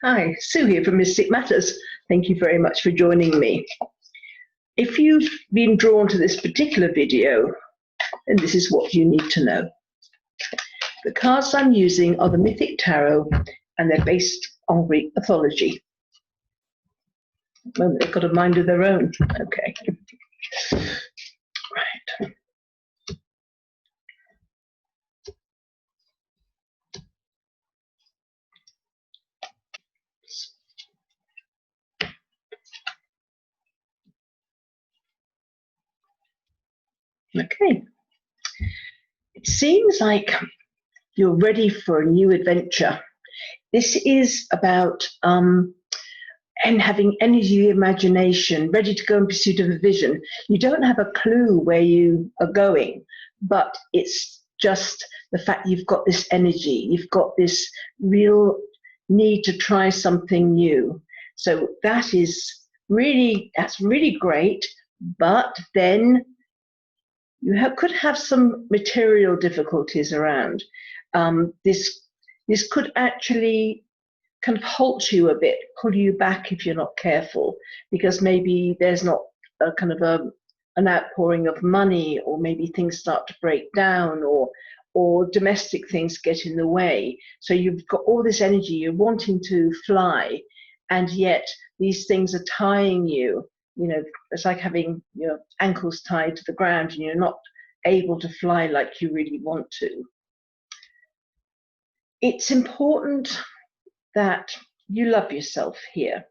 Hi, Sue here from Mystic Matters. Thank you very much for joining me. If you've been drawn to this particular video, then this is what you need to know. The cards I'm using are the Mythic Tarot, and they're based on Greek mythology. Well, they've got a mind of their own. Okay. Right. Okay. It seems like you're ready for a new adventure. This is about and having energy, imagination, ready to go in pursuit of a vision. You don't have a clue where you are going, but it's just the fact you've got this energy, you've got this real need to try something new. So that's really great, but then you could have some material difficulties around. This could actually kind of halt you a bit, pull you back if you're not careful, because maybe there's not a kind of an outpouring of money, or maybe things start to break down, or domestic things get in the way. So you've got all this energy, you're wanting to fly, and yet these things are tying you. You know, it's like having your ankles tied to the ground and you're not able to fly like you really want to. It's important that you love yourself here.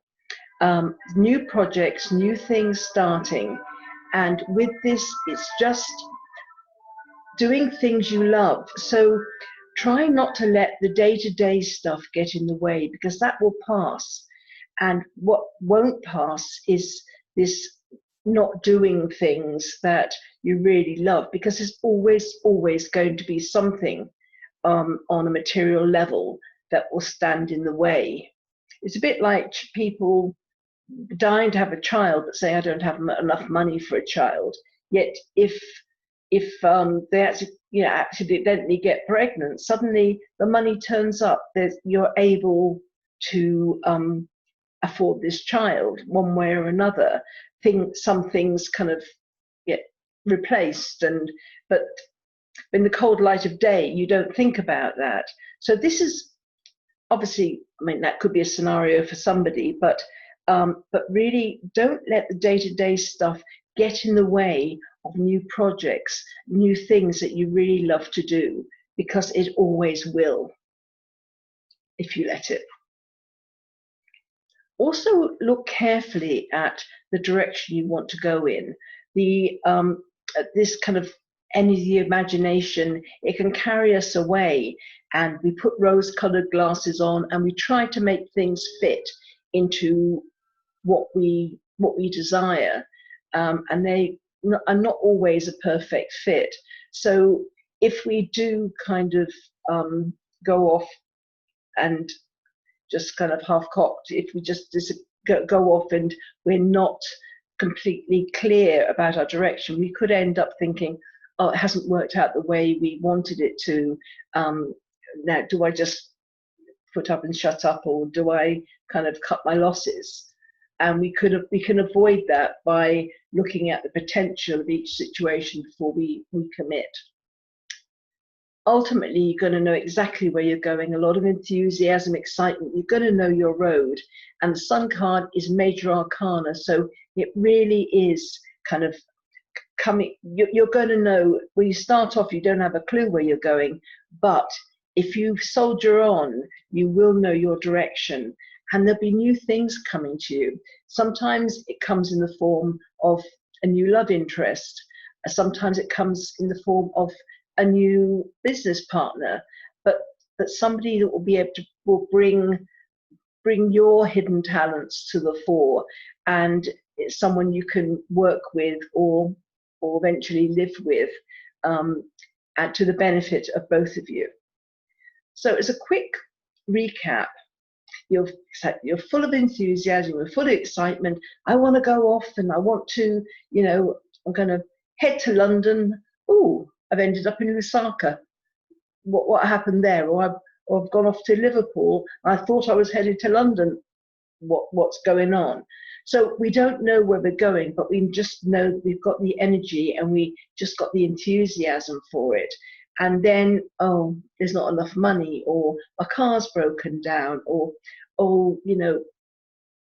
New projects, new things starting. And with this, it's just doing things you love. So try not to let the day-to-day stuff get in the way, because that will pass. And what won't pass is this not doing things that you really love, because there's always going to be something on a material level that will stand in the way. It's a bit like people dying to have a child but saying, I don't have enough money for a child. Yet if they actually accidentally get pregnant, suddenly the money turns up. You're able to afford this child one way or another. Some things kind of get replaced, but in the cold light of day, you don't think about that. So this is obviously, I mean, that could be a scenario for somebody, but really don't let the day-to-day stuff get in the way of new projects, new things that you really love to do, because it always will if you let it. Also, look carefully at the direction you want to go in. This kind of energy, imagination, it can carry us away, and we put rose-colored glasses on and we try to make things fit into what we desire, and they are not always a perfect fit. So if we do kind of go off and just kind of half-cocked, if we just go off and we're not completely clear about our direction, we could end up thinking, oh, it hasn't worked out the way we wanted it to. Now, do I just put up and shut up, or do I kind of cut my losses? And we can avoid that by looking at the potential of each situation before we commit. Ultimately, you're going to know exactly where you're going. A lot of enthusiasm, excitement. You're going to know your road. And the Sun card is major arcana, so it really is kind of coming. You're going to know when you start off. You don't have a clue where you're going, but if you soldier on, you will know your direction, and there'll be new things coming to you. Sometimes it comes in the form of a new love interest. Sometimes it comes in the form of a new business partner, but somebody that will be able to bring your hidden talents to the fore, and it's someone you can work with or eventually live with, and to the benefit of both of you. So as a quick recap, you're full of enthusiasm, you're full of excitement. I want to go off and I want to, I'm going to head to London. Oh, I've ended up in Lusaka. What happened there? Or or I've gone off to Liverpool. I thought I was headed to London. What's going on? So we don't know where we're going, but we just know that we've got the energy and we just got the enthusiasm for it. And then, oh, there's not enough money, or a car's broken down, or, oh, you know,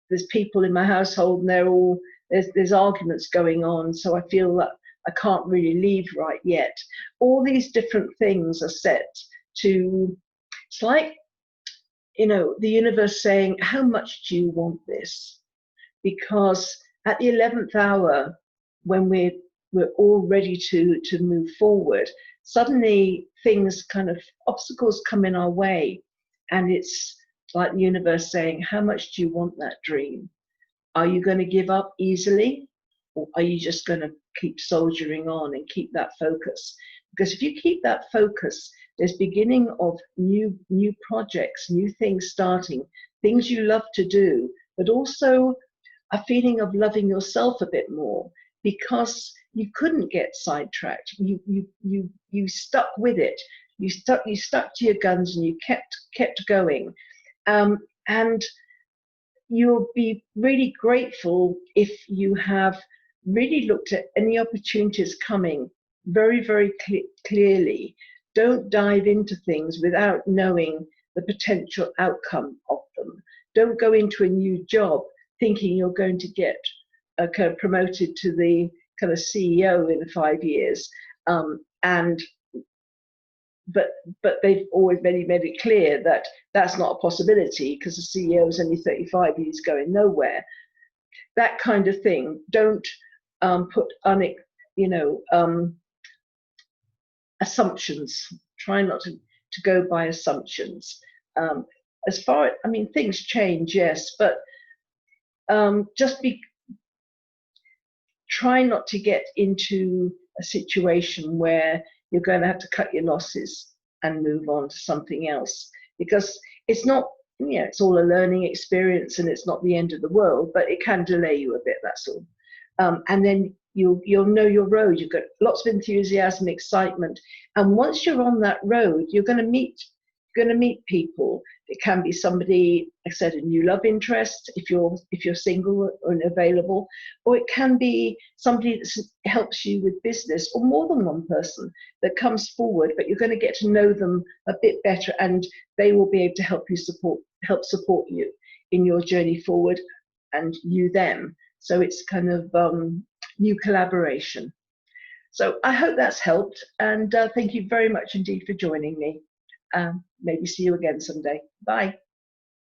there's people in my household and they're all, there's arguments going on, so I feel that I can't really leave right yet. All these different things are set to, it's like, you know, the universe saying, how much do you want this? Because at the 11th hour, when we're all ready to move forward, suddenly things kind of, obstacles come in our way, and it's like the universe saying, how much do you want that dream? Are you going to give up easily, or are you just going to keep soldiering on and keep that focus? Because if you keep that focus, there's beginning of new projects, new things starting, things you love to do, but also a feeling of loving yourself a bit more, because you couldn't get sidetracked. You stuck with it. You stuck to your guns, and you kept going. And you'll be really grateful if you have really looked at any opportunities coming very, very clearly. Don't dive into things without knowing the potential outcome of them. Don't go into a new job thinking you're going to get kind of promoted to the kind of CEO in 5 years, but they've always made it clear that that's not a possibility, because the CEO is only 35, he's going nowhere. That kind of thing. Don't put assumptions. Try not to go by assumptions. As far, I mean, things change, yes, but try not to get into a situation where you're going to have to cut your losses and move on to something else, because it's not, it's all a learning experience, and it's not the end of the world, but it can delay you a bit, that's all. And then you'll know your road. You've got lots of enthusiasm, excitement, and once you're on that road, you're going to meet people. It can be somebody, like I said, a new love interest if you're single and available, or it can be somebody that helps you with business, or more than one person that comes forward, but you're going to get to know them a bit better, and they will be able to help support you in your journey forward, and you them. So it's kind of new collaboration. So I hope that's helped, and thank you very much indeed for joining me. Maybe see you again someday. Bye.